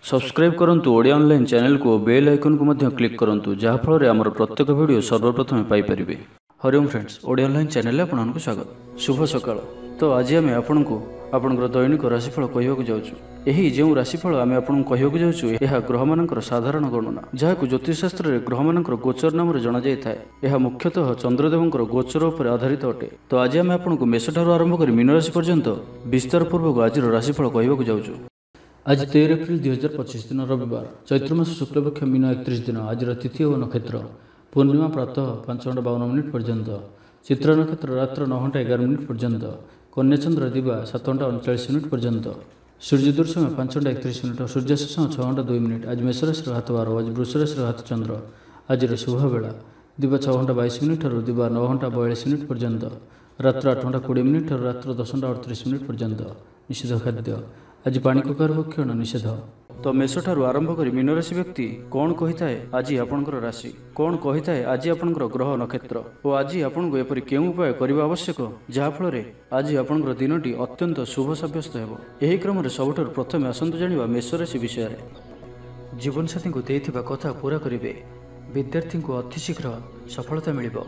Subscribe करंतु Odia online channel को bell icon को मध्य क्लिक करंतु जहाँ फल आमर प्रत्येक वीडियो सर्वप्रथम Piper. Hariom friends, Odia online channel में आपको स्वागत। शुभ सकाळ। तो आज आम आपको आपंकर दैनिक राशिफल कहवाक जाऊँ। यही जो राशिफल आम आपको कहवाक जाऊँ यह ग्रह मानकर साधारण गणना जहाँ ज्योतिषशास्त्र में ग्रह मानकर गोचर नाम जना जाए। यह मुख्यतः चंद्रदेवंकर गोचर उपर आधारित अटे। तो आज आम आपको मेष ठारू आरंभ कर मीन राशि पर्यंत विस्तार पूर्वक आज राशिफल कहवाक जाऊँ। आज 13 एप्रिल 2025 दिन रविवार, चैत्र मास शुक्लपक्ष मीन 31 दिन। आज तिथि और नक्षत्र पूर्णिमा प्रातः 5:52 पर्यंत, चित्रा नक्षत्र रात्र 9:11 पर्यंत, कन्याचंद्र दिवा 7:39 पर्यंत, सूर्योदय समय 5:31, सूर्यास्त समय 6:02। आज मेष राशि हाथ बार, आज वृष राशि हाथ चंद्र। आज शुभ बेला दिवा 6:22 दिवा 9:42 पर्यंत, रात्र 8:20 रात्र 10:38 पर्यंत। निषेध खाद्य आज पानी ककार भक्षण निषेध। तो मेष ठारू आरंभ कर मीन राशि व्यक्ति कौन कही थाए आज आपंकर राशि, कौन कही थाए आज आपंकर ग्रह नक्षत्र और आज आपको एपरी केउं उपाय करबा आवश्यक जहाँफल आज आपंकर दिनटी अत्यंत शुभ सब्यस्त हेबो। एही क्रम रे सबुठारु प्रथमे आसंतु जानिबा मेष राशि विषय रे। जीवन साथी को देइथिबा कथा पूरा करिवे, विद्यार्थी को अति शीघ्र सफलता मिलिबो,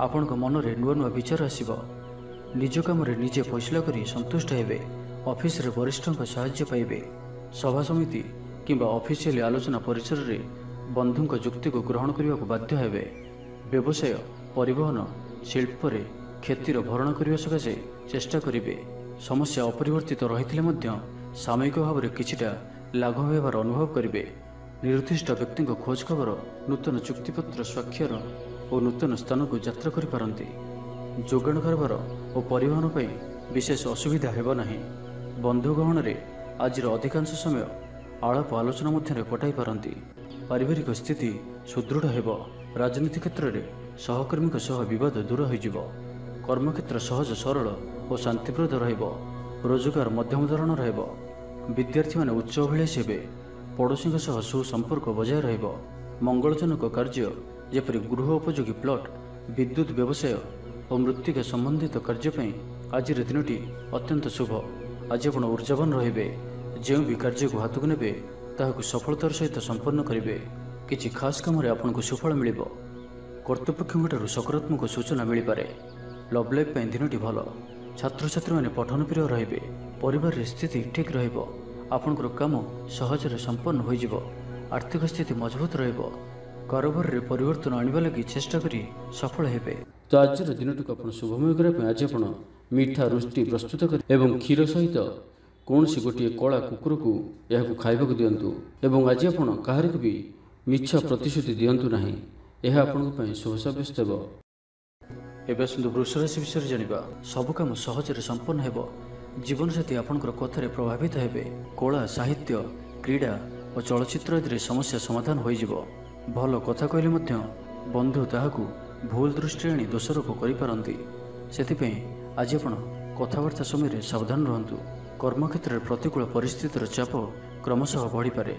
आपन को मन रे नुआ नुआ विचार आसीबो, निज काम रे निजे फैसला करी संतुष्ट हेबे, ऑफिस रे वरिष्ठों का साहाय्य पाइबे, सभा समिति किंबा ऑफिशियल आलोचना परिसर रे बंधुं जुक्ति को ग्रहण करने को बाध्य हेबे, व्यवसाय परिवहन शिल्प रे क्षतिर भरण करने सकाशे चेष्टा करिवे, समस्या अपरिवर्तित रही सामयिक भाव में किछिटा लाघव होबार अनुभव करिवे, निर्दिष्ट व्यक्ति को खोज खबर नूतन चुक्तिपत्र स्वाक्षर और नूतन स्थान को यात्रा करि पारंती, जोगाण कारबार और परिवहन पर विशेष असुविधा हेबो नाही। बंधु गहन रे आज अधिकांश समय आलाप आलोचना मध्य कटाई पारंती, पारिवारिक स्थिति सुदृढ़ हेबो, राजनीति क्षेत्र में सहकर्मी बद दूर होइजिबो, कर्मक्षेत्र सहज सरल और शांतिप्रद रहिबो, रोजगार मध्यम धरण रहिबो, विद्यार्थी माने उच्च अभिलाषी हेबे, पड़ोशी सुसंपर्क बजाय रहिबो, मंगलजनक कार्य जेपरि गृह उपयोगी प्लॉट, विद्युत व्यवसाय और मृत्तिका संबंधित कार्य आज दिनटी अत्यंत शुभ। आज आप ऊर्जावान रे, जो भी कार्य को हाथ को ने सफलतार सहित संपन्न करेंगे, किसी खास कम आपको सुफल मिल, कर्तृपक्ष सकारात्मक सूचना मिल पारे, लव लाइफ दिनटी भल, छात्र छात्री मैंने पठन प्रिय रे, परिवार स्थिति ठीक रपर काम सहज संपन्न हो, आर्थिक स्थिति मजबूत कारोबार रे परिवर्तन आने लगी चेष्टा करी सफल हेबे। तो आज दिन को शुभमय करने आज आप मीठा रुष्टि प्रस्तुत कर एवं क्षीर सहित कौन सी गोटे कला कुकुर को यह खाइबा दिंतु एवं आज आप कहार भी मिछ प्रतिश्रुति दिंतु नहीं, यह आपण शुभ सब्यस्त हेबो। एबे सुंदर वृष राशि विषय जानिबा। सब काम सहज संपन्न हेबो, जीवन साथी आपनकर कथारे प्रभावित हेबे, कला साहित्य क्रीड़ा और चलचित्र आदि समस्या समाधान हो जिवो। भल कथा कहले मध्य बंधु ताहाकू भूल दृष्टि आनी दोषारोप करिपारंती, सेथिपई आज आपण कथबार्ता समय सावधान रहंतु। कर्मक्षेत्र में प्रतिकूल परिस्थितिर चाप क्रमशः बढ़ी पारे,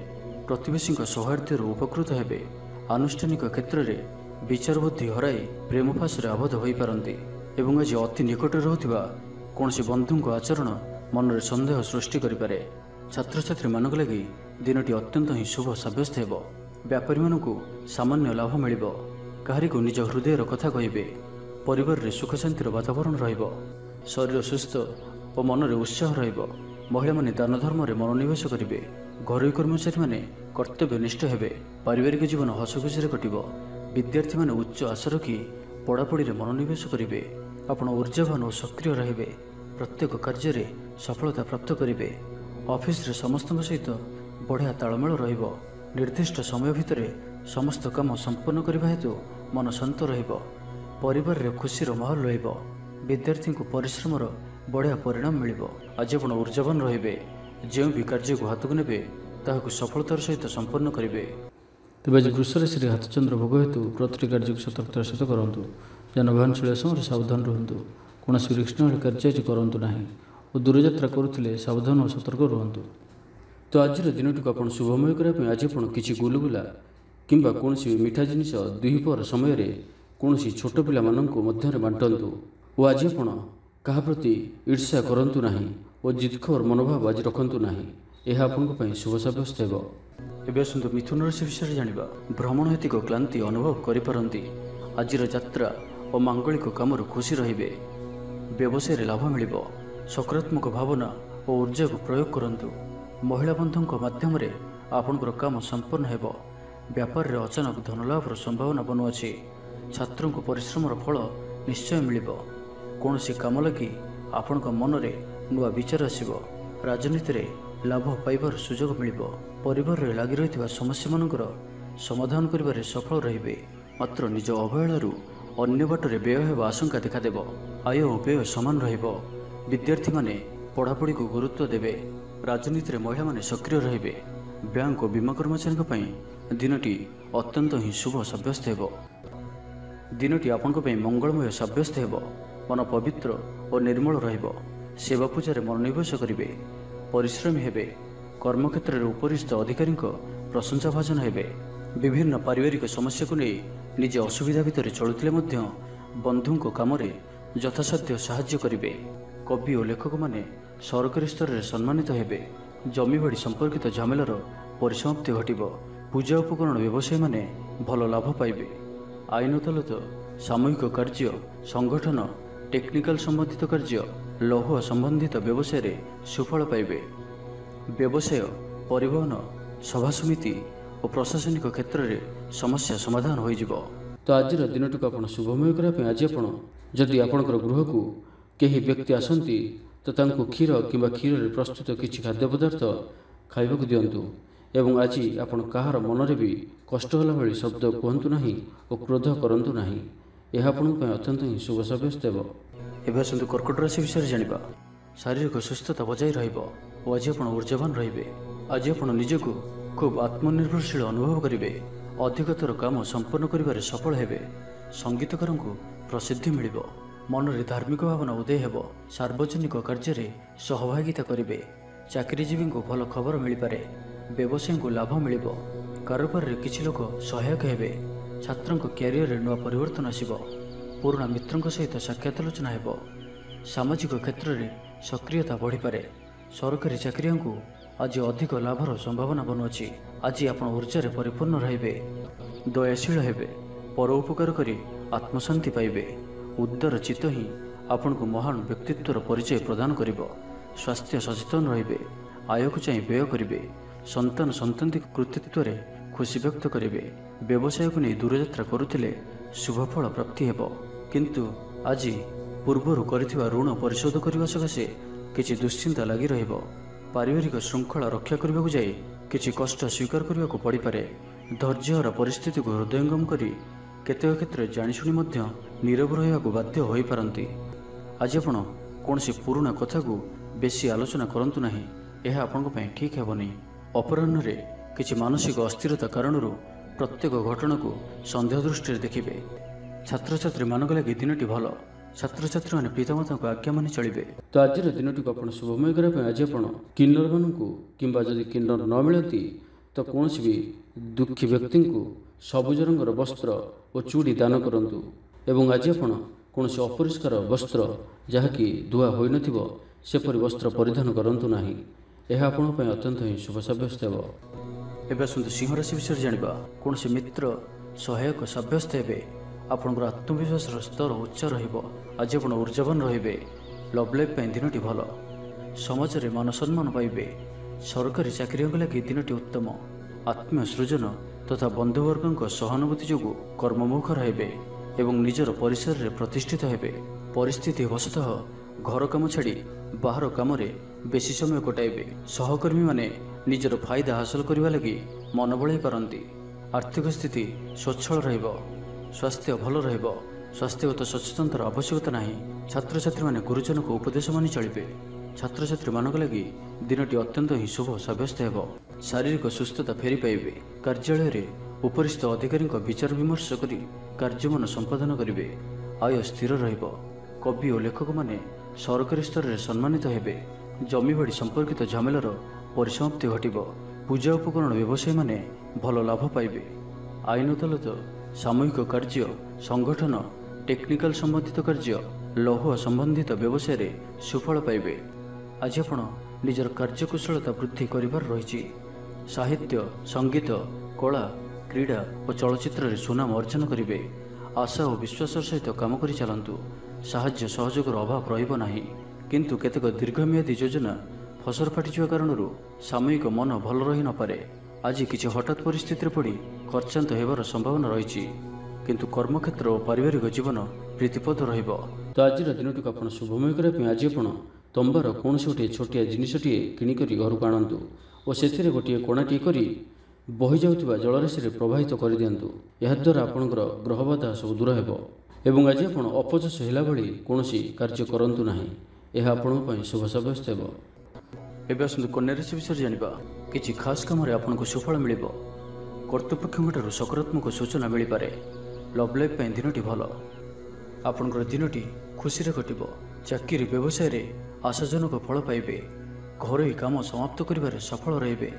प्रतिवेशी सौहार्द्य उपकृत हेबे, आनुष्ठानिक क्षेत्र में विचार बुद्धि हराई प्रेम फास आबद्ध हो पारंती एवं आज अति निकट रहउथिबा कौनसी बंधु आचरण मन में संदेह सृष्टि करिपारे। छात्र छात्री मानक लगी दिनटी अत्यंत ही शुभ सब्यस्त हेबो, व्यापारी मानकू सामान्य लाभ मिलिबो, काहारी को निज हृदयर कथा कहिबे, परिवार रे सुख शांतिर वातावरण रहिबो, शरीर सुस्थ और मन रे उत्साह रहिबो, महिला माने दान धर्म रे मनोनिवेश करिवे, घरोई कर्मचारी माने कर्तव्यनिष्ठ हेबे, पारिवारिक जीवन हसखुशी रे कटिबो, विद्यार्थी माने उच्च आशा रखी पढ़ापढ़ी रे मनोनिवेश करिवे, आपण ऊर्जावान और सक्रिय रहिबे, प्रत्येक कार्य रे सफलता प्राप्त करिवे, ऑफिस रे समस्त सहित बढ़िया तालमेल रहिबो, निर्दिष्ट समय भितर समस्त काम संपन्न करने हेतु मन शांत रहिबो, परिवार रे खुशीर माहौल रहिबो, विद्यार्थी को परिश्रम बढ़िया परिणाम मिलिबो। आज आप ऊर्जावान रहिबे, जो भी कार्य को हाथ को नेबे ताहाकू सफलतार सहित संपन्न करिवे। तेज आज वृष राशि हाथ चंद्र भोग हेतु प्रति कार्य को सतर्कतार सहित करूँ, जानवाहन चलिया समय सावधान रुहतु, कौन रिक्सनल कार्य आज करूँ ना और दूरयात्रा करुले सावधान और सतर्क रुहतु। तो आज दिन को आप शुभमय करने आज आप किसी गुलगुला किंबा कौन मीठा जिनिस दुहीपर समय कौन छोट पिला मध्य बांटतु और आज आप क्या प्रति ईर्ष्या करूँ ना और जिदखोर मनोभाव आज रखु ना, ଏହା ଆପଣଙ୍କ ପାଇଁ ଶୁଭ ସାବ୍ୟସ୍ତ ହେବ। ଏବେ ଆସନ୍ତୁ ମିଥୁନ ରାଶି ବିଷୟରେ ଜାଣିବା। ଭ୍ରମଣ ହେତିକ କ୍ଳାନ୍ତି ଅନୁଭବ କରିପାରନ୍ତି। ଆଜିର ଯାତ୍ରା ଓ ମାଙ୍ଗଳିକ କାମରୁ ଖୁସି ରହିବେ। ବ୍ୟବସାୟରେ ଲାଭ ମିଳିବ। ସକାରାତ୍ମକ ଭାବନା ଓ ଉର୍ଜାକୁ ପ୍ରୟୋଗ କରନ୍ତୁ। ମହିଳା ବନ୍ଧୁଙ୍କ ମାଧ୍ୟମରେ ଆପଣଙ୍କର କାମ ସମ୍ପନ୍ନ ହେବ। ବ୍ୟାପାରରେ ଅଚାନକ ଧନଲାଭର ସମ୍ଭାବନା ବନୁଅଛି। ଛାତ୍ରଙ୍କୁ ପରିଶ୍ରମର ଫଳ ନିଶ୍ଚୟ ମିଳିବ। କୌଣସି କାମ ଲାଗି ଆପଣଙ୍କ ମନରେ ନୂଆ ବିଚାର ଆସିବ। ରାଜନୀତିରେ ଲାଭ ପାଇବାର ସୁଯୋଗ ମିଳିବ। ପରିବାରରେ ଲାଗି ରହିଥିବା ସମସ୍ୟାମାନଙ୍କର ସମାଧାନ କରିବାରେ ସଫଳ ରହିବେ। ମାତ୍ର ନିଜ ଅବହେଳାରୁ ଅନ୍ୟ ବାଟରେ ବ୍ୟୟ ହେବା ଆଶଙ୍କା ଦେଖାଦେବ। ଆୟ ଓ ବ୍ୟୟ ସମାନ ରହିବ। ବିଦ୍ୟାର୍ଥୀମାନେ ପଢ଼ାପଢ଼ିକୁ ଗୁରୁତ୍ୱ ଦେବେ। ରାଜନୀତିରେ ମହିଳାମାନେ ସକ୍ରିୟ ରହିବେ। ବ୍ୟାଙ୍କ ଓ ବୀମା କର୍ମଚାରୀଙ୍କ ପାଇଁ ଦିନଟି ଅତ୍ୟନ୍ତ ହିଁ ଶୁଭ ସାବ୍ୟସ୍ତ ହେବ। ଦିନଟି ଆପଣଙ୍କ ପାଇଁ ମଙ୍ଗଳମୟ ସାବ୍ୟସ୍ତ ହେବ। ମନ ପବିତ୍ର ଓ ନିର୍ମଳ ରହିବ। ସେବା ପୂଜାରେ ମନୋନିବେଶ କରିବେ। ପରିଶ୍ରମୀ ହେବେ। କର୍ମକ୍ଷେତ୍ରରେ ଉପରିସ୍ଥ ଅଧିକାରୀଙ୍କ ପ୍ରଶଂସା ଭାଜନ ହେବେ। ବିଭିନ୍ନ ପାରିବାରିକ ସମସ୍ୟାକୁ ନେଇ ନିଜେ ଅସୁବିଧା ଭିତରେ ଚଳୁଥିଲେ ମଧ୍ୟ ବନ୍ଧୁଙ୍କ କାମରେ ଯଥାସାଧ୍ୟ ସାହାଯ୍ୟ କରିବେ। କବି ଓ ଲେଖକମାନେ ସରକାରୀ ସ୍ତରରେ ସମ୍ମାନିତ ହେବେ। ଜମିବାଡ଼ି ସମ୍ପର୍କିତ ଝାମେଲାର ପରିସମାପ୍ତି ଘଟିବ। ପୂଜା ଉପକରଣ ବ୍ୟବସାୟୀମାନେ ଭଲ ଲାଭ ପାଇବେ। ଆଇନ ଅଦାଲତ, ସାମୂହିକ କାର୍ଯ୍ୟ, ସଂଗଠନ, ଟେକ୍ନିକାଲ ସମ୍ବନ୍ଧିତ କାର୍ଯ୍ୟ, ଲୌହ ସମ୍ବନ୍ଧିତ ବ୍ୟବସାୟରେ ସୁଫଳ ପାଇବେ। ବ୍ୟବସାୟ, ପରିବହନ, ସଭାସମିତି ଓ ପ୍ରଶାସନିକ କ୍ଷେତ୍ରରେ ସମସ୍ୟା ସମାଧାନ ହୋଇଯିବ। ତ ଆଜିର ଦିନଟିକୁ ଆପଣ ଶୁଭମୟ କରିବା ପାଇଁ ଆଜି ଆପଣ ଯଦି ଆପଣଙ୍କର ଗୃହକୁ କେହି ବ୍ୟକ୍ତି ଆସନ୍ତି ତ ତାଙ୍କୁ କ୍ଷୀର କିମ୍ବା କ୍ଷୀରରେ ପ୍ରସ୍ତୁତ କିଛି ଖାଦ୍ୟ ପଦାର୍ଥ ଖାଇବାକୁ ଦିଅନ୍ତୁ। ଏବଂ ଆଜି ଆପଣ କାହାର ମନରେ ବି କଷ୍ଟ ହେଲା ଭଳି ଶବ୍ଦ କୁହନ୍ତୁ ନାହିଁ ଓ କ୍ରୋଧ କରନ୍ତୁ ନାହିଁ। ଏହା ଆପଣଙ୍କ ପାଇଁ ଅତ୍ୟନ୍ତ ହିଁ ଶୁଭ ସାବ୍ୟସ୍ତ ହେବ। ଏବେ ଆସନ୍ତୁ କର୍କଟ ରାଶି ବିଷୟରେ ଜାଣିବା। ଶାରୀରିକ ସୁସ୍ଥତା ବଜାୟ ରହିବ ଓ ଆଜି ଆପଣ ଉର୍ଜାବାନ ରହିବେ। ଆଜି ଆପଣ ନିଜକୁ ଖୁବ୍ ଆତ୍ମନିର୍ଭରଶୀଳ ଅନୁଭବ କରିବେ। ଅଧିକତର କାମ ସମ୍ପନ୍ନ କରିବାରେ ସଫଳ ହେବେ। ସଙ୍ଗୀତକାରଙ୍କୁ ପ୍ରସିଦ୍ଧି ମିଳିବ। ମନରେ ଧାର୍ମିକ ଭାବନା ଉଦୟ ହେବ। ସାର୍ବଜନିକ କାର୍ଯ୍ୟରେ ସହଭାଗିତା କରିବେ। ଚାକିରିଜୀବୀଙ୍କୁ ଭଲ ଖବର ମିଳିପାରେ। ବ୍ୟବସାୟୀଙ୍କୁ ଲାଭ ମିଳିବ। କାରୋବାରରେ କିଛି ଲୋକ ସହାୟକ ହେବେ। ଛାତ୍ରଙ୍କ କ୍ୟାରିୟରରେ ନୂଆ ପରିବର୍ତ୍ତନ ଆସିବ। ପୁରୁଣା ମିତ୍ରଙ୍କ ସହିତ ସାକ୍ଷାତ ଆଲୋଚନା ହେବ। ସାମାଜିକ କ୍ଷେତ୍ରରେ ସକ୍ରିୟତା ବଢ଼ିପାରେ। ସରକାରୀ ଚାକିରିଆଙ୍କୁ ଆଜି ଅଧିକ ଲାଭର ସମ୍ଭାବନା ବନୁଅଛି। ଆଜି ଆପଣ ଉର୍ଜାରେ ପରିପୂର୍ଣ୍ଣ ରହିବେ। ଦୟାଶୀଳ ହେବେ। ପର ଉପକାର କରି ଆତ୍ମଶାନ୍ତି ପାଇବେ। ଉଦାର ଚିତ୍ତ ହିଁ ଆପଣଙ୍କୁ ମହାନ ବ୍ୟକ୍ତିତ୍ୱର ପରିଚୟ ପ୍ରଦାନ କରିବ। ସ୍ୱାସ୍ଥ୍ୟ ସଚେତନ ରହିବେ। ଆୟକୁ ଚାହିଁ ବ୍ୟୟ କରିବେ। ସନ୍ତାନ ସନ୍ତତି କୃତିତ୍ୱରେ ଖୁସି ବ୍ୟକ୍ତ କରିବେ। ବ୍ୟବସାୟକୁ ନେଇ ଦୂରଯାତ୍ରା କରୁଥିଲେ ଶୁଭଫଳ ପ୍ରାପ୍ତି ହେବ। କିନ୍ତୁ ଆଜି ପୂର୍ବରୁ କରିଥିବା ଋଣ ପରିଶୋଧ କରିବା ସକାଶେ କିଛି ଦୁଶ୍ଚିନ୍ତା ଲାଗି ରହିବ। ପାରିବାରିକ ଶୃଙ୍ଖଳା ରକ୍ଷା କରିବାକୁ ଯାଇ କିଛି କଷ୍ଟ ସ୍ୱୀକାର କରିବାକୁ ପଡ଼ିପାରେ। ଧୈର୍ଯ୍ୟହରା ପରିସ୍ଥିତିକୁ ହୃଦୟଙ୍ଗମ କରି କେତେକ କ୍ଷେତ୍ରରେ ଜାଣିଶୁଣି ମଧ୍ୟ ନୀରବ ରହିବାକୁ ବାଧ୍ୟ ହୋଇପାରନ୍ତି। ଆଜି ଆପଣ କୌଣସି ପୁରୁଣା କଥାକୁ ବେଶୀ ଆଲୋଚନା କରନ୍ତୁ ନାହିଁ। ଏହା ଆପଣଙ୍କ ପାଇଁ ଠିକ୍ ହେବନି। ଅପରାହ୍ନରେ କିଛି ମାନସିକ ଅସ୍ଥିରତା କାରଣରୁ ପ୍ରତ୍ୟେକ ଘଟଣାକୁ ସନ୍ଦେହ ଦୃଷ୍ଟିରେ ଦେଖିବେ। ଛାତ୍ରଛାତ୍ରୀମାନଙ୍କ ଲାଗି ଦିନଟି ଭଲ। ଛାତ୍ରଛାତ୍ରୀମାନେ ପିତାମାତାଙ୍କୁ ଆଜ୍ଞା ମାନି ଚଳିବେ। ତ ଆଜିର ଦିନଟିକୁ ଆପଣ ଶୁଭମୟ କରିବା ପାଇଁ ଆଜି ଆପଣ କିନ୍ନରମାନଙ୍କୁ କିମ୍ବା ଯଦି କିନ୍ନର ନ ମିଳନ୍ତି ତ କୌଣସି ବି ଦୁଃଖୀ ବ୍ୟକ୍ତିଙ୍କୁ ସବୁଜ ରଙ୍ଗର ବସ୍ତ୍ର ଓ ଚୁଡ଼ି ଦାନ କରନ୍ତୁ। ଏବଂ ଆଜି ଆପଣ କୌଣସି ଅପରିଷ୍କାର ବସ୍ତ୍ର ଯାହାକି ଧୁଆ ହୋଇନଥିବ ସେପରି ବସ୍ତ୍ର ପରିଧାନ କରନ୍ତୁ ନାହିଁ। ଏହା ଆପଣଙ୍କ ପାଇଁ ଅତ୍ୟନ୍ତ ହିଁ ଶୁଭ ସାବ୍ୟସ୍ତ ହେବ। ଏବେ ଆସନ୍ତୁ ସିଂହ ରାଶି ବିଷୟରେ ଜାଣିବା। କୌଣସି ମିତ୍ର ସହାୟକ ସାବ୍ୟସ୍ତ ହେବେ। ଆପଣଙ୍କର ଆତ୍ମବିଶ୍ୱାସର ସ୍ତର ଉଚ୍ଚ ରହିବ। ଆଜି ଆପଣ ଉର୍ଜାବାନ ରହିବେ। ଲଭ୍ ଲାଇଫ୍ ପାଇଁ ଦିନଟି ଭଲ। ସମାଜରେ ମାନ ସମ୍ମାନ ପାଇବେ। ସରକାରୀ ଚାକିରିଆଙ୍କ ଲାଗି ଦିନଟି ଉତ୍ତମ। ଆତ୍ମୀୟ ସୃଜନ ତଥା ବନ୍ଧୁବର୍ଗଙ୍କ ସହାନୁଭୂତି ଯୋଗୁଁ କର୍ମମୁଖ ରହିବେ ଏବଂ ନିଜର ପରିସରରେ ପ୍ରତିଷ୍ଠିତ ହେବେ। ପରିସ୍ଥିତି ବଶତଃ ଘର କାମ ଛାଡ଼ି ବାହାର କାମରେ ବେଶୀ ସମୟ କଟାଇବେ। ସହକର୍ମୀମାନେ ନିଜର ଫାଇଦା ହାସଲ କରିବା ଲାଗି ମନ ବଳାଇ ପାରନ୍ତି। ଆର୍ଥିକ ସ୍ଥିତି ସ୍ୱଚ୍ଛଳ ରହିବ। ସ୍ୱାସ୍ଥ୍ୟ ଭଲ ରହିବ। ସ୍ୱାସ୍ଥ୍ୟଗତ ସଚେତନତାର ଆବଶ୍ୟକତା ନାହିଁ। ଛାତ୍ରଛାତ୍ରୀମାନେ ଗୁରୁଜନଙ୍କ ଉପଦେଶ ମାନି ଚଳିବେ। ଛାତ୍ରଛାତ୍ରୀମାନଙ୍କ ଲାଗି ଦିନଟି ଅତ୍ୟନ୍ତ ହିଁ ଶୁଭ ସାବ୍ୟସ୍ତ ହେବ। ଶାରୀରିକ ସୁସ୍ଥତା ଫେରି ପାଇବେ। କାର୍ଯ୍ୟାଳୟରେ ଉପରିସ୍ଥ ଅଧିକାରୀଙ୍କ ବିଚାର ବିମର୍ଶ କରି କାର୍ଯ୍ୟମାନ ସମ୍ପାଦନ କରିବେ। ଆୟ ସ୍ଥିର ରହିବ। କବି ଓ ଲେଖକମାନେ ସରକାରୀ ସ୍ତରରେ ସମ୍ମାନିତ ହେବେ। ଜମିବାଡ଼ି ସମ୍ପର୍କିତ ଝାମେଲାର ପରିସମାପ୍ତି ଘଟିବ। ପୂଜା ଉପକରଣ ବ୍ୟବସାୟୀମାନେ ଭଲ ଲାଭ ପାଇବେ। ଆଇନ ଅଦାଲତ, ସାମୂହିକ କାର୍ଯ୍ୟ, ସଂଗଠନ, ଟେକ୍ନିକାଲ ସମ୍ବନ୍ଧିତ କାର୍ଯ୍ୟ, ଲୌହ ସମ୍ବନ୍ଧିତ ବ୍ୟବସାୟରେ ସୁଫଳ ପାଇବେ। आज आपण निजर कार्यकुशलता वृद्धि करिबार रहिछि। साहित्य, संगीत, कला, क्रीड़ा और चलचित्र रे सुनाम अर्जन करिवे। आशा और विश्वास सहित काम करि चलंतु। साहाय्य सहयोगर अभाव रहिबो नाही, किंतु केतेक दीर्घमियादी योजना फसर फाटिजिवा कारणरू सामयिक मन भल रही न पारे। आज किछि हठात परिस्थिति पड़ी खर्चांत हेबार संभावना रहिछि, किंतु कर्मक्षेत्र और पारिवारिक जीवन प्रीतिपद रहिबो। तो आज दिनटी आपण शुभमय करबा आज आपण तंबार कौन गोटे छोटिया जिनसटे किणिकरी घर को आणतु और से गोटे कोणाटी करी बही जाउथिबा जलराशि प्रवाहित कर दियंतु। याद्वारा आपणकर ग्रह बाधा सब दूर हेबो एवं आज आपण अपचस होला भली कोनोसी कार्य करंतु नाही। यह आपणक पई शुभ साब्यस्त हेबो। एबे आसंतु कन्या राशि विषय जानिबा। किछि खास काम रे आपणको सफल मिलिबो। कर्तृपक्षठु सकारात्मक सूचना मिल पारे। लव लाइफ पई दिनटी भलो। आपणकर दिनटी खुशी रे कटिबो। चाकरी व्यवसाय रे आशाजनक फल पाइबे। घरोई काम समाप्त करिबारे सफल रहिबे।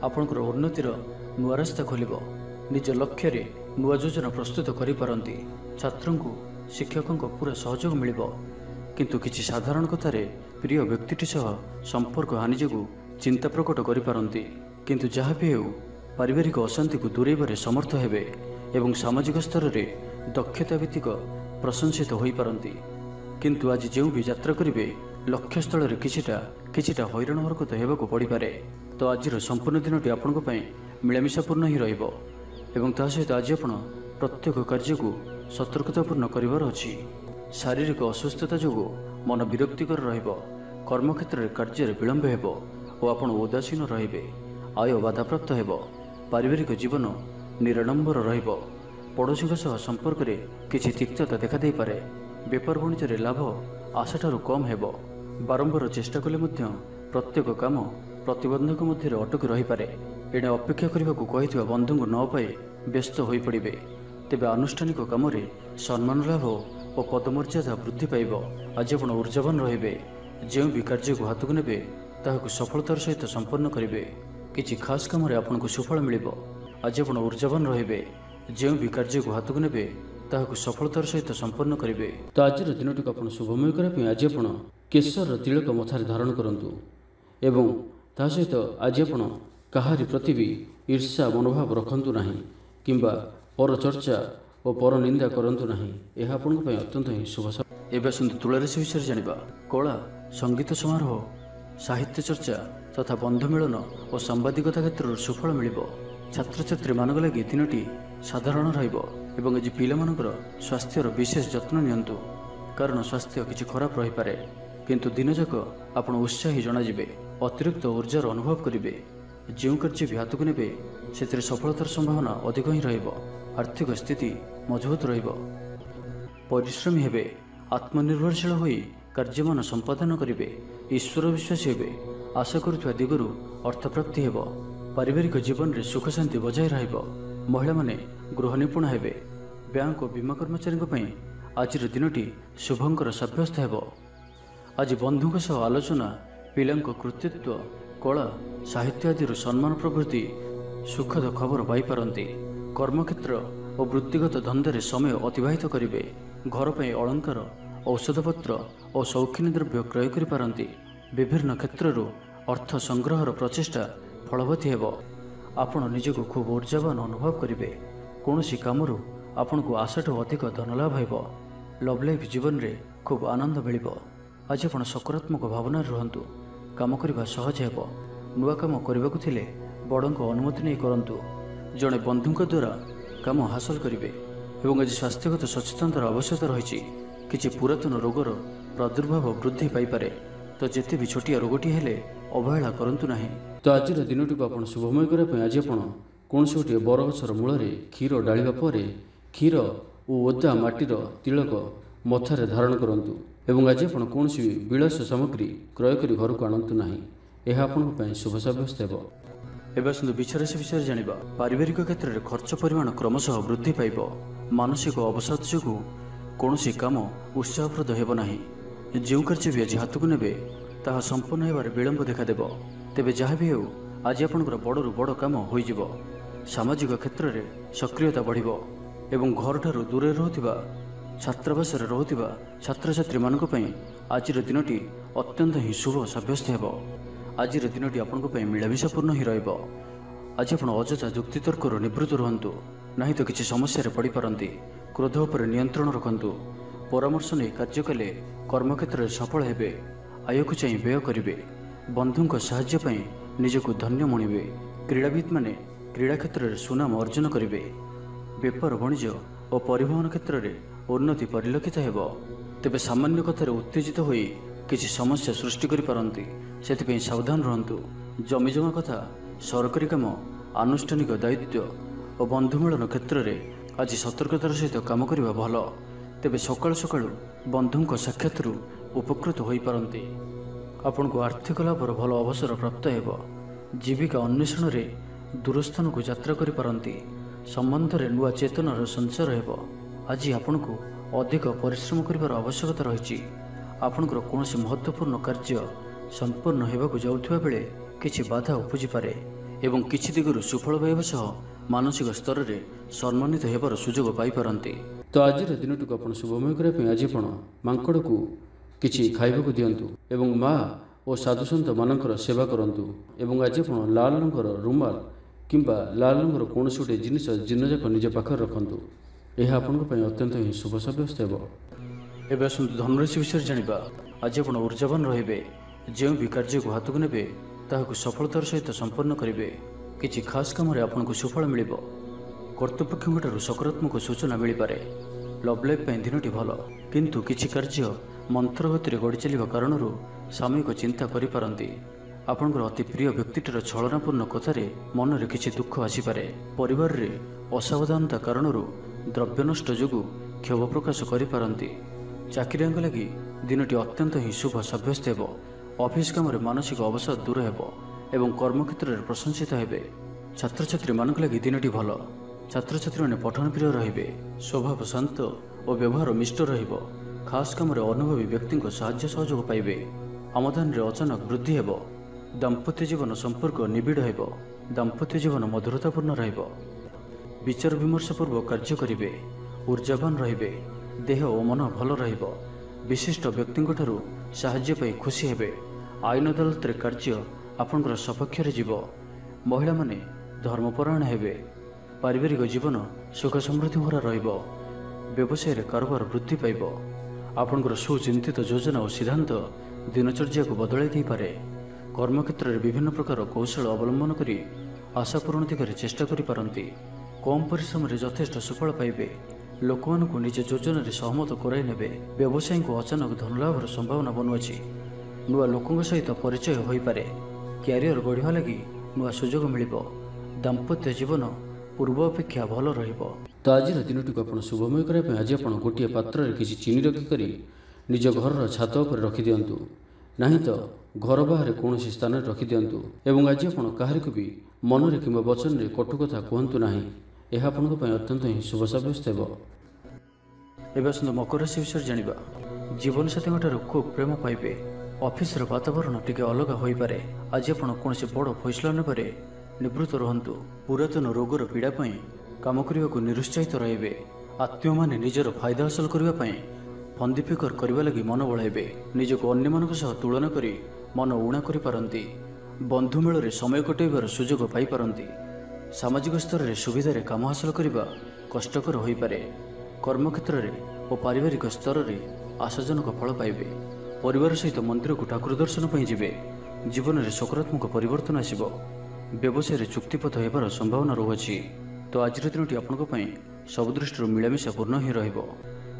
आपणकर उन्नतिर नुआ रास्ता खोलिबो। निज लक्ष्य रे नुआ योजना प्रस्तुत करि पारंती। छात्रंकु शिक्षकंक पूरा सहयोग मिलिबो, किंतु किछि साधारण कथारे प्रिय व्यक्तिटी सह संपर्क हानि जोगु चिंता प्रकट करि पारंती। किंतु जहाँ भी हेउ पारिवारिक अशांति को दूरेबारे समर्थ हेबे एवं सामाजिक स्तर रे दक्षता भित्तिक प्रशंसित होई पारंती। किंतु आज जो भी यात्रा करिवे लक्ष्य स्थल रे किछिटा हैरान हरकत हेबाकु पड़ी पारे। तो आज संपूर्ण दिनटी आपनक पई मिलामिशापूर्ण ही रहिबो एवं ता सहित आज आपण प्रत्येक कार्य को सतर्कतापूर्ण करिवार अछि। शारीरिक अस्वस्थता जोगु मन विरक्तिकर रहिबो। कर्मक्षेत्र रे कार्य विलंब हेबो और आपण उदासीन रहिबे। आय बाधाप्राप्त हेबो। पारिवारिक जीवन निराडंबर रहिबो। पड़ोसी सह संपर्क रे किछि तिक्तता देखा देई पारे। व्यापार वाणिज्य रे लाभ आशाठारु कम हेबो। बारंबार चेष्टा कले मध्य प्रत्येक काम प्रतिबंधक मध्य अटकी रही पारे। एणे अपेक्षा करने को कही बंधु न पाई व्यस्त हो पड़े। तेबे आनुष्ठानिक काम रे सम्मान लाभ और पदमर्यादा वृद्धि पाइब। आज आप ऊर्जावान रहिबे। जो भी कार्य को हाथ को नेबे ताहाकु सफलतार सहित संपन्न करिवे। किछि खास काम रे आपनको सुफल मिलिबो। आज आप ऊर्जावान रहिबे। जो भी कार्य को हाथ को नेबे ताहाकु सफलतार सहित संपन्न करिवे। तो आज दिनटी को आपण शुभमय करबा आज आपण केशर तिलक मथारे धारण करंतु एवं ता सहित आज आपण काहारी प्रति भी ईर्ष्या मनोभाव रखंतु नाही किंबा पर चर्चा और पर निंदा करंतु नाही। यह आपन पई अत्यंत ही शुभ। एबे सुंदर तुला राशि विषय जानिबा। कला, संगीत समारोह, साहित्य चर्चा तथा बंधु मिलन और सांबादिकता क्षेत्र सुफल मिलिबो। छात्र छात्री मानक लागि दिनटी साधारण रहिबो एवं आज पिलामानकर स्वास्थ्यर विशेष जत्न नियंतु, कारण स्वास्थ्य किछि खराब रही पारे। किंतु दिन जाक आपण उत्साही जना जिवे। अतिरिक्त ऊर्जार अनुभव करिवे। जो कार्य भी हाथ को नेबे से सफलतार संभावना अधिक ही रहिबो। आर्थिक स्थिति मजबूत रहिबो। परिश्रमी हेबे। आत्मनिर्भरशील होई कार्यमान संपादन करिवे। ईश्वर विश्वासी हेबे। आशा करुवा दिगरु अर्थप्राप्ति हेबो। पारिवारिक जीवन रे सुख शांति बजाय रहिबो। महिला माने गृह निपुण हेबे। बैंक और बीमा कर्मचारी पई आज दिनटी शुभंकर साब्यस्त हेबो। आज बंधुक सह आलोचना, पिलांक कृतित्व, कला, साहित्य आदि सम्मान प्रभृति सुखद खबर पाई पारंती। कर्मक्षेत्र और वृत्तिगत धंधे समय अतिबाहित करिवे। घर पई अलंकार, औषधपत्र और शौखिनी द्रव्य क्रय करि पारंती। विभिन्न क्षेत्रରୁ अर्थ संग्रहर प्रचेष्टा फलवती हेबो। आपण निजको खूब ऊर्जावान अनुभव करिवे। कोनोसी कामरू आपनको आशाठू अधिक धनलाभ हेबो। लव लाइफ जीवन रे खूब आनंद मिलिबो। आज आपण सकारात्मक भावना रुहंतु। काम करबा सहज हेबो। नुआ काम करबाकू थिले बड़ंको अनुमति नहीं करंतु। जड़े बंधुक द्वारा काम हासिल करिवे एवं आज स्वास्थ्यगत सचेतनतार आवश्यकता रही। किछि पुरातन रोगर प्रादुर्भाव वृद्धि पाई पारे। तो जेते भी छोटिया रोगटी हेले अवहेला करंतु नाही। तो आज दिनटी को आपण शुभमय करबा आज आपण कोनसे गोटे बरगछर मूल रे क्षीर डालिबा परे क्षीर और ओदा माटीर तिलक मथारे धारण करंतु एवं आज आपण कोनसे विलास सामग्री क्रय करी घर को आणंतु नाही। यह आपन पई शुभ साब्यस्त हेबो। एबे सुंदर विचारराशि विषय जानिबा। पारिवारिक क्षेत्र रे खर्च परिमाण क्रमशः वृद्धि पाइबो। मानसिक अवसाद जोगु कोनोसी काम उत्साहप्रद हेबो नाही। जो कार्य भी आज हाथ को नेबे ताहा संपन्न हेबार विलंब देखा देबो। तेबे जहाँ भी हेउ आज आपनकर बड़रू बड़ काम होई जिवो। सामाजिक क्षेत्र रे सक्रियता बढ़िबो एवं घर ठारू दूरे रहुथिबा छात्रावास रे रहुथिबा छात्र छात्री मानक पई ଆଜିର ଦିନଟି ଅତ୍ୟନ୍ତ ହିଁ ଶୁଭ ସାବ୍ୟସ୍ତ ହେବ। ଆଜିର ଦିନଟି ଆପଣଙ୍କ ପାଇଁ ମିଳାମିଶାପୂର୍ଣ୍ଣ ହିଁ ରହିବ। ଆଜି ଆପଣ ଅଯଥା ଯୁକ୍ତିତର୍କରୁ ନିବୃତ୍ତ ରୁହନ୍ତୁ, ନାହିଁ ତ କିଛି ସମସ୍ୟାରେ ପଡ଼ିପାରନ୍ତି। କ୍ରୋଧ ଉପରେ ନିୟନ୍ତ୍ରଣ ରଖନ୍ତୁ। ପରାମର୍ଶ ନେଇ କାର୍ଯ୍ୟ କଲେ କର୍ମକ୍ଷେତ୍ରରେ ସଫଳ ହେବେ। ଆୟକୁ ଚାହିଁ ବ୍ୟୟ କରିବେ। ବନ୍ଧୁଙ୍କ ସାହାଯ୍ୟ ପାଇଁ ନିଜକୁ ଧନ୍ୟ ମଣିବେ। କ୍ରୀଡ଼ାବିତ୍ମାନେ କ୍ରୀଡ଼ା କ୍ଷେତ୍ରରେ ସୁନାମ ଅର୍ଜନ କରିବେ। ବେପାର ବାଣିଜ୍ୟ ଓ ପରିବହନ କ୍ଷେତ୍ରରେ ଉନ୍ନତି ପରିଲକ୍ଷିତ ହେବ। ତେବେ ସାମାନ୍ୟ କଥାରେ ଉତ୍ତେଜିତ ହୋଇ କିଛି ସମସ୍ୟା ସୃଷ୍ଟି କରିପାରନ୍ତି, ସେଥିପାଇଁ ସାବଧାନ ରୁହନ୍ତୁ। ଜମିଜମା କଥା, ସରକାରୀ କାମ, ଆନୁଷ୍ଠାନିକ ଦାୟିତ୍ୱ ଓ ବନ୍ଧୁମିଳନ କ୍ଷେତ୍ରରେ ଆଜି ସତର୍କତାର ସହିତ କାମ କରିବା ଭଲ। ତେବେ ସକାଳୁ ସକାଳୁ ବନ୍ଧୁଙ୍କ ସାକ୍ଷାତରୁ ଉପକୃତ ହୋଇପାରନ୍ତି। ଆପଣଙ୍କୁ ଆର୍ଥିକ ଲାଭର ଭଲ ଅବସର ପ୍ରାପ୍ତ ହେବ। ଜୀବିକା ଅନ୍ୱେଷଣରେ ଦୂରସ୍ଥାନକୁ ଯାତ୍ରା କରିପାରନ୍ତି। ସମ୍ବନ୍ଧରେ ନୂଆ ଚେତନାର ସଞ୍ଚାର ହେବ। ଆଜି ଆପଣଙ୍କୁ ଅଧିକ ପରିଶ୍ରମ କରିବାର ଆବଶ୍ୟକତା ରହିଛି। ଆପଣଙ୍କର କୌଣସି ମହତ୍ତ୍ୱପୂର୍ଣ୍ଣ କାର୍ଯ୍ୟ ସମ୍ପୂର୍ଣ୍ଣ ହେବାକୁ ଯାଉଥିବା ବେଳେ କିଛି ବାଧା ଉପୁଜିପାରେ ଏବଂ କିଛି ଦିଗରୁ ସୁଫଳ ପାଇବା ସହ ମାନସିକ ସ୍ତରରେ ସମ୍ମାନିତ ହେବାର ସୁଯୋଗ ପାଇପାରନ୍ତି। ତ ଆଜିର ଦିନଟିକୁ ଆପଣ ଶୁଭମୟ କରିବା ପାଇଁ ଆଜି ଆପଣ ମାଙ୍କଡ଼କୁ କିଛି ଖାଇବାକୁ ଦିଅନ୍ତୁ ଏବଂ ମା ଓ ସାଧୁସନ୍ଥ ମାନଙ୍କର ସେବା କରନ୍ତୁ। ଏବଂ ଆଜି ଆପଣ ଲାଲ ରଙ୍ଗର ରୁମାଲ କିମ୍ବା ଲାଲ ରଙ୍ଗର କୌଣସି ଗୋଟିଏ ଜିନିଷ ଦିନଯାକ ନିଜ ପାଖରେ ରଖନ୍ତୁ। ଏହା ଆପଣଙ୍କ ପାଇଁ ଅତ୍ୟନ୍ତ ହିଁ ଶୁଭ ସାବ୍ୟସ୍ତ ହେବ। ଏବେ ଆସନ୍ତୁ ଧନୁରାଶି ବିଷୟରେ ଜାଣିବା। ଆଜି ଆପଣ ଊର୍ଜାବାନ ରହିବେ। ଯେଉଁ ବି କାର୍ଯ୍ୟକୁ ହାତକୁ ନେବେ ତାହାକୁ ସଫଳତାର ସହିତ ସମ୍ପନ୍ନ କରିବେ। କିଛି ଖାସ୍ କାମରେ ଆପଣଙ୍କୁ ସୁଫଳ ମିଳିବ। କର୍ତ୍ତୃପକ୍ଷଙ୍କଠାରୁ ସକାରାତ୍ମକ ସୂଚନା ମିଳିପାରେ। ଲଭ୍ ଲାଇଫ୍ ପାଇଁ ଦିନଟି ଭଲ, କିନ୍ତୁ କିଛି କାର୍ଯ୍ୟ ମନ୍ତ୍ରଗତିରେ ଗଡ଼ି ଚାଲିବା କାରଣରୁ ସାମୟିକ ଚିନ୍ତା କରିପାରନ୍ତି। ଆପଣଙ୍କର ଅତି ପ୍ରିୟ ବ୍ୟକ୍ତିଟିର ଛଳନାପୂର୍ଣ୍ଣ କଥାରେ ମନରେ କିଛି ଦୁଃଖ ଆସିପାରେ। ପରିବାରରେ ଅସାବଧାନତା କାରଣରୁ ଦ୍ରବ୍ୟ ନଷ୍ଟ ଯୋଗୁଁ କ୍ଷୋଭ ପ୍ରକାଶ କରିପାରନ୍ତି। ଚାକିରିଆଙ୍କ ଲାଗି ଦିନଟି ଅତ୍ୟନ୍ତ ହିଁ ଶୁଭ ସାବ୍ୟସ୍ତ ହେବ। ଅଫିସ୍ କାମରେ ମାନସିକ ଅବସାଦ ଦୂର ହେବ ଏବଂ କର୍ମକ୍ଷେତ୍ରରେ ପ୍ରଶଂସିତ ହେବେ। ଛାତ୍ରଛାତ୍ରୀମାନଙ୍କ ଲାଗି ଦିନଟି ଭଲ। ଛାତ୍ରଛାତ୍ରୀମାନେ ପଠନ ପ୍ରିୟ ରହିବେ। ସ୍ୱଭାବ ଶାନ୍ତ ଓ ବ୍ୟବହାର ମିଷ୍ଟ ରହିବ। ଖାସ୍ କାମରେ ଅନୁଭବୀ ବ୍ୟକ୍ତିଙ୍କ ସାହାଯ୍ୟ ସହଯୋଗ ପାଇବେ। ଆମଦାନୀରେ ଅଚାନକ ବୃଦ୍ଧି ହେବ। ଦାମ୍ପତ୍ୟ ଜୀବନ ସମ୍ପର୍କ ନିବିଡ଼ ହେବ। ଦାମ୍ପତ୍ୟ ଜୀବନ ମଧୁରତାପୂର୍ଣ୍ଣ ରହିବ। ବିଚାର ବିମର୍ଶ ପୂର୍ବକ କାର୍ଯ୍ୟ କରିବେ। ଊର୍ଜାବାନ ରହିବେ। ଦେହ ଓ ମନ ଭଲ ରହିବ। ବିଶିଷ୍ଟ ବ୍ୟକ୍ତିଙ୍କଠାରୁ ସାହାଯ୍ୟ ପାଇ ଖୁସି ହେବେ। ଆଇନ ଅଦାଲତରେ କାର୍ଯ୍ୟ ଆପଣଙ୍କର ସପକ୍ଷରେ ଯିବ। ମହିଳାମାନେ ଧର୍ମପରାୟଣ ହେବେ। ପାରିବାରିକ ଜୀବନ ସୁଖ ସମୃଦ୍ଧି ଭରା ରହିବ। ବ୍ୟବସାୟରେ କାରବାର ବୃଦ୍ଧି ପାଇବ। ଆପଣଙ୍କର ସୁଚିନ୍ତିତ ଯୋଜନା ଓ ସିଦ୍ଧାନ୍ତ ଦିନଚର୍ଯ୍ୟାକୁ ବଦଳାଇ ଦେଇପାରେ। କର୍ମକ୍ଷେତ୍ରରେ ବିଭିନ୍ନ ପ୍ରକାର କୌଶଳ ଅବଲମ୍ବନ କରି ଆଶା ପୂରଣ ଦିଗରେ ଚେଷ୍ଟା କରିପାରନ୍ତି। କମ୍ ପରିଶ୍ରମରେ ଯଥେଷ୍ଟ ସୁଫଳ ପାଇବେ। ଲୋକମାନଙ୍କୁ ନିଜ ଯୋଜନାରେ ସହମତ କରାଇ ନେବେ। ବ୍ୟବସାୟୀଙ୍କୁ ଅଚାନକ ଧନଲାଭର ସମ୍ଭାବନା ବନୁଅଛି। ନୂଆ ଲୋକଙ୍କ ସହିତ ପରିଚୟ ହୋଇପାରେ। କ୍ୟାରିୟର ଗଢ଼ିବା ଲାଗି ନୂଆ ସୁଯୋଗ ମିଳିବ। ଦାମ୍ପତ୍ୟ ଜୀବନ ପୂର୍ବ ଅପେକ୍ଷା ଭଲ ରହିବ। ତ ଆଜିର ଦିନଟିକୁ ଆପଣ ଶୁଭମୟ କରିବା ପାଇଁ ଆଜି ଆପଣ ଗୋଟିଏ ପାତ୍ରରେ କିଛି ଚିନି ରଖିକରି ନିଜ ଘରର ଛାତ ଉପରେ ରଖିଦିଅନ୍ତୁ, ନାହିଁ ତ ଘର ବାହାରେ କୌଣସି ସ୍ଥାନରେ ରଖିଦିଅନ୍ତୁ। ଏବଂ ଆଜି ଆପଣ କାହାରିକୁ ବି ମନରେ କିମ୍ବା ବଚନରେ କଟୁ କଥା କୁହନ୍ତୁ ନାହିଁ। ଏହା ଆପଣଙ୍କ ପାଇଁ ଅତ୍ୟନ୍ତ ହିଁ ଶୁଭ ସାବ୍ୟସ୍ତ ହେବ। ଏବେ ଆସନ୍ତୁ ମକର ରାଶି ବିଷୟରେ ଜାଣିବା। ଜୀବନସାଥୀଙ୍କଠାରୁ ଖୁବ୍ ପ୍ରେମ ପାଇବେ। ଅଫିସର ବାତାବରଣ ଟିକେ ଅଲଗା ହୋଇପାରେ। ଆଜି ଆପଣ କୌଣସି ବଡ଼ ଫଇସଲା ନେବାରେ ନିବୃତ୍ତ ରୁହନ୍ତୁ। ପୁରାତନ ରୋଗର ପୀଡ଼ା ପାଇଁ କାମ କରିବାକୁ ନିରୁତ୍ସାହିତ ରହିବେ। ଆତ୍ମୀୟମାନେ ନିଜର ଫାଇଦା ହାସଲ କରିବା ପାଇଁ ଫନ୍ଦି ଫିକର କରିବା ଲାଗି ମନ ବଳାଇବେ। ନିଜକୁ ଅନ୍ୟମାନଙ୍କ ସହ ତୁଳନା କରି ମନ ଊଣା କରିପାରନ୍ତି। ବନ୍ଧୁ ମେଳରେ ସମୟ କଟାଇବାର ସୁଯୋଗ ପାଇପାରନ୍ତି। ସାମାଜିକ ସ୍ତରରେ ସୁବିଧାରେ କାମ ହାସଲ କରିବା କଷ୍ଟକର ହୋଇପାରେ। କର୍ମକ୍ଷେତ୍ରରେ ଓ ପାରିବାରିକ ସ୍ତରରେ ଆଶାଜନକ ଫଳ ପାଇବେ। ପରିବାର ସହିତ ମନ୍ଦିରକୁ ଠାକୁର ଦର୍ଶନ ପାଇଁ ଯିବେ। ଜୀବନରେ ସକାରାତ୍ମକ ପରିବର୍ତ୍ତନ ଆସିବ। ବ୍ୟବସାୟରେ ଚୁକ୍ତିପଥ ହେବାର ସମ୍ଭାବନା ରହୁଅଛି। ତ ଆଜିର ଦିନଟି ଆପଣଙ୍କ ପାଇଁ ସବୁ ଦୃଷ୍ଟିରୁ ମିଳାମିଶା ପୂର୍ଣ୍ଣ ହିଁ ରହିବ।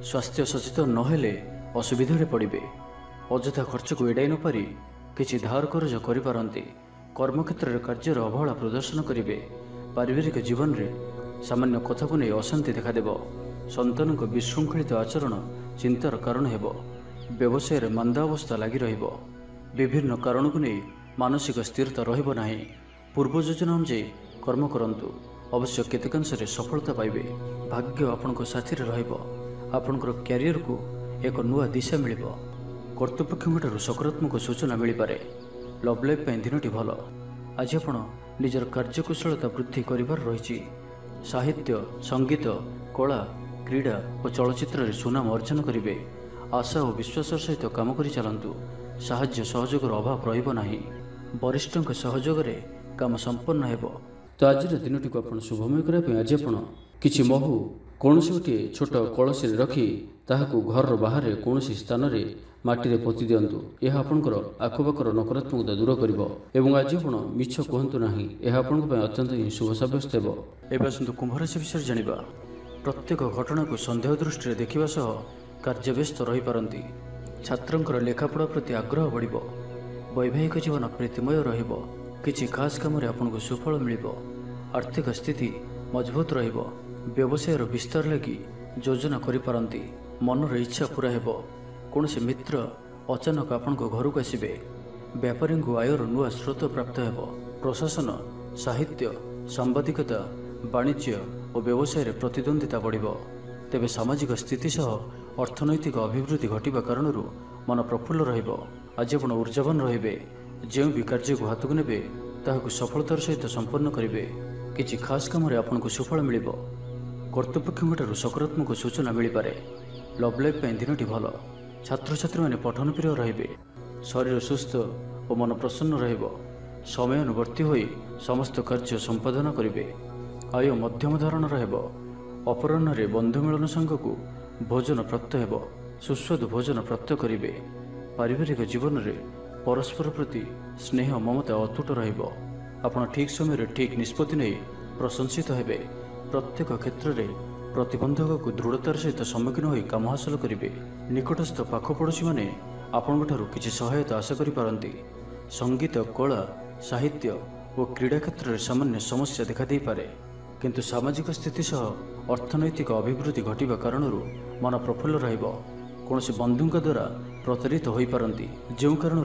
ସ୍ୱାସ୍ଥ୍ୟ ସଚେତନ ନହେଲେ ଅସୁବିଧାରେ ପଡ଼ିବେ। ଅଯଥା ଖର୍ଚ୍ଚକୁ ଏଡ଼ାଇ ନପାରି କିଛି ଧାର କରଜ କରିପାରନ୍ତି। କର୍ମକ୍ଷେତ୍ରରେ କାର୍ଯ୍ୟର ଅବହେଳା ପ୍ରଦର୍ଶନ କରିବେ। ପାରିବାରିକ ଜୀବନରେ ସାମାନ୍ୟ କଥାକୁ ନେଇ ଅଶାନ୍ତି ଦେଖାଦେବ। ସନ୍ତାନଙ୍କ ବିଶୃଙ୍ଖଳିତ ଆଚରଣ ଚିନ୍ତାର କାରଣ ହେବ। ବ୍ୟବସାୟରେ ମାନ୍ଦା ଅବସ୍ଥା ଲାଗି ରହିବ। ବିଭିନ୍ନ କାରଣକୁ ନେଇ ମାନସିକ ସ୍ଥିରତା ରହିବ ନାହିଁ। ପୂର୍ବ ଯୋଜନା ଅନୁଯାୟୀ କର୍ମ କରନ୍ତୁ। ଅବଶ୍ୟ କେତେକାଂଶରେ ସଫଳତା ପାଇବେ। ଭାଗ୍ୟ ଆପଣଙ୍କ ସାଥିରେ ରହିବ। ଆପଣଙ୍କର କ୍ୟାରିୟରକୁ ଏକ ନୂଆ ଦିଶା ମିଳିବ। କର୍ତ୍ତୃପକ୍ଷଙ୍କଠାରୁ ସକାରାତ୍ମକ ସୂଚନା ମିଳିପାରେ। ଲଭ୍ ଲାଇଫ୍ ପାଇଁ ଦିନଟି ଭଲ। ଆଜି ଆପଣ ନିଜର କାର୍ଯ୍ୟକୁଶଳତା ବୃଦ୍ଧି କରିବାର ରହିଛି। ସାହିତ୍ୟ, ସଙ୍ଗୀତ, କଳା, କ୍ରୀଡ଼ା ଓ ଚଳଚ୍ଚିତ୍ରରେ ସୁନାମ ଅର୍ଜନ କରିବେ। आशा और विश्वास सहित काम कर चलतु। साहाय्य सहयोगर अभाव रहिब नाही। वरिष्ठों सहयोग काम संपन्न हेबो। तो आज दिनटी को आपण शुभमय करने आज आप किसी महू कौन गोटे छोट कलसी रखी ताहाकू घर बाहर कौन स्थान में माटी पोति दिंतु। यह आपंकर आखपाखर नकारात्मकता दूर कर। आज आप मिछ कहतु ना, यह आपण अत्यंत ही शुभ सब्यस्त हो। एवं आसतु कुंभ राशि विषय जाना। प्रत्येक घटना को सन्देह दृष्टि देखा सह कार्यव्यस्त रही पारती। छात्र लेखापढ़ा प्रति आग्रह बढ़। वैवाहिक जीवन प्रीतिमय रहिब। किछि खास काम आपको सुफल मिल। आर्थिक स्थिति मजबूत रहिब। व्यवसाय विस्तार लगी योजना करिपारंती। मनर इच्छा पूरा हेब। कौन से मित्र अचानक आपण घर को आसबे। व्यापारी को आयर नुआ स्रोत प्राप्त हेब। प्रशासन, साहित्य, सांबादिकता, वाणिज्य और व्यवसाय प्रतिद्वंदिता बढ़। तेबे सामाजिक स्थिति सह अर्थनैतिक अभिवृद्धि घटिबा कारण मन प्रफुल्ल रहिब। आज आपण ऊर्जावान रहिबे। जो भी कार्य को हाथ को नेबे ताहाकु सफलतार सहित संपन्न करिवे। किछि खास काम आपको सुफल मिल। कर्तृपक्षों सकारात्मक सूचना मिल पारे। लव लाइफ दिनटी भल। छात्र छात्री मैंने पठन प्रिय रहिबे। शरीर सुस्थ और मन प्रसन्न रहिब। समय अनुवर्ती होई समस्त कार्य संपादन करिवे। आय मध्यम धरण रहिब। अपराह्न रे बंधु मिलन संघ को भोजन प्राप्त हेब। सुस्वादु भोजन प्राप्त करिवे। पारिवारिक जीवन रे परस्पर प्रति स्नेह ममता अतुट रहिब। आपण ठीक समय ठीक निष्पत्ति नहीं प्रशंसित हेबे। प्रत्येक क्षेत्र में प्रतिबंधक को दृढ़तार सहित सम्मुखीन हो काम हासिल करेंगे। निकटस्थ पाखपड़ोशी मैंने आपण किसी सहायता आशा करि। संगीत, कला, साहित्य और क्रीड़ा क्षेत्र में सामान्य समस्या देखा दे पारे। किंतु सामाजिक स्थिति सह अर्थनैतिक अभिवृद्धि घटिबा कारण मन प्रफुल्ल रहिब। कौन से बंधुओं द्वारा प्रतारित हो पारती, जो कारण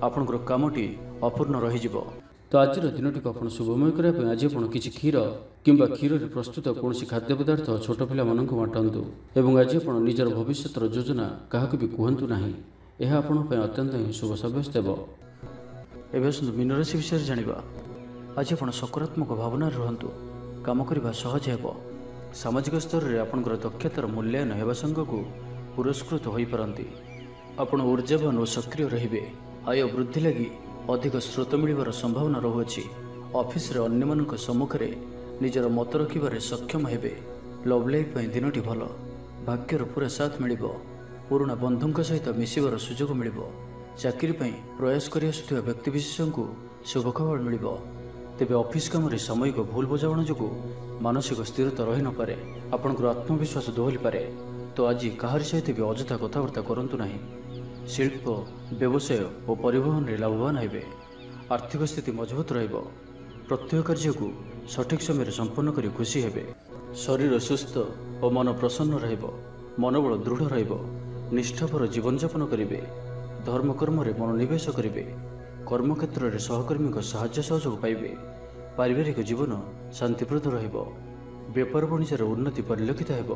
आपणकर कामटी अपूर्ण रही। तो आज दिनटी को आप शुभमय करने आज आप किसी क्षीर किंबा क्षीर प्रस्तुत कौन खाद्य पदार्थ छोट पिला मानक बांटतु। एवं आज आप निजर भविष्य योजना क्या भी कहतु ना, यह आपण अत्यंत ही शुभ सब्यस्त हो। एवं आसतु मीन राशि विषय जाना। आज आप सकारात्मक भावना रुहतु। काम करने सहज हो। सामाजिक स्तर में आपंकर दक्षतार मूल्यांकन होगा संघ को पुरस्कृत हो पारती। आपण ऊर्जावान और सक्रिय रहिबे। आय वृद्धि लगी अधिक स्रोत मिलवार संभावना रहुअछि। ऑफिस रे अन्य मानक सम्मुख में निजर मत रखिबारे सक्षम हेबे। लव लाइफ दिनटी भल। भाग्यर पूरा साथ मिल। पुराना बंधुों सहित मिसिबार सुजोग मिल। चाकरी प्रयास कर व्यक्तिविशेष को शुभ खबर मिल। तेबे ऑफिस काम रे सामयिक भूल बुझामणा जो मानसिक स्थिरता रही न पारे। आपनकर आत्मविश्वास दोहली पारे। तो आज कहार सहित भी अजथा कथबार्ता करंतु नाही। शिल्प, व्यवसाय और परिवहन में लाभवान हेबे। आर्थिक स्थिति मजबूत रहिब। प्रत्येक कार्य को सठिक समय संपन्न कर खुशी हेबे। शरीर सुस्थ और मन प्रसन्न रहिब। मनोबल दृढ़ रहिब। निष्ठापर जीवन यापन करिवे। धर्म कर्म रे मनोनिवेश करिवे। कर्मक्षेत्र में सहकर्मी साहाय्य सहयोग पाइबे। पारिवारिक जीवन शांतिप्रद रहिब। व्यापार वाणिज्यर उन्नति परिलक्षित हेब।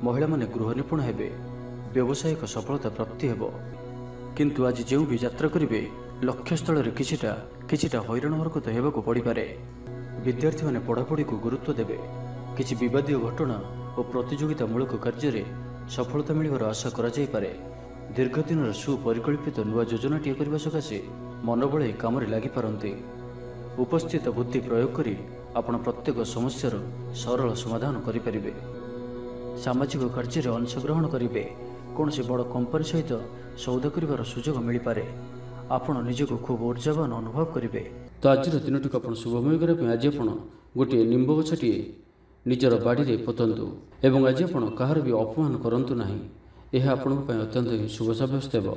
महिला माने गृह निपुण हेबे। व्यावसायिक सफलता प्राप्ति हेब। किंतु आज जो भी यात्रा करेंगे लक्ष्यस्थल में किछिटा हैरान हरकत होगा पड़ पारे। विद्यार्थी माने पढ़ापढ़ी को गुरुत्व देवे। किछि विवादीय घटना और प्रतियोगितामूलक कार्य सफलता मिलवार आशा करा जाय पारे। दीर्घ दिन सुपरिकल्पित नुआ योजनाटीए करने सकाशे मनोबल काम लगी पारती। उपस्थित बुद्धि प्रयोग करी आपण प्रत्येक समस्यार सरल समाधान करें। सामाजिक कार्य अंशग्रहण करेंगे। कौन से बड़ कंपनी सहित सौदा कर सुजोग मिल पारे। आपण निजक खूब ऊर्जावान अनुभव करेंगे। तो आज दिनटी को आप शुभमय करने आज आप गोटे निम्ब गछटी निजर बाड़ी में पोतंतु। एवं आज आप कहार भी अपमान करंतु नाही। यह आपण अत्यंत शुभ सब्यस्त हो।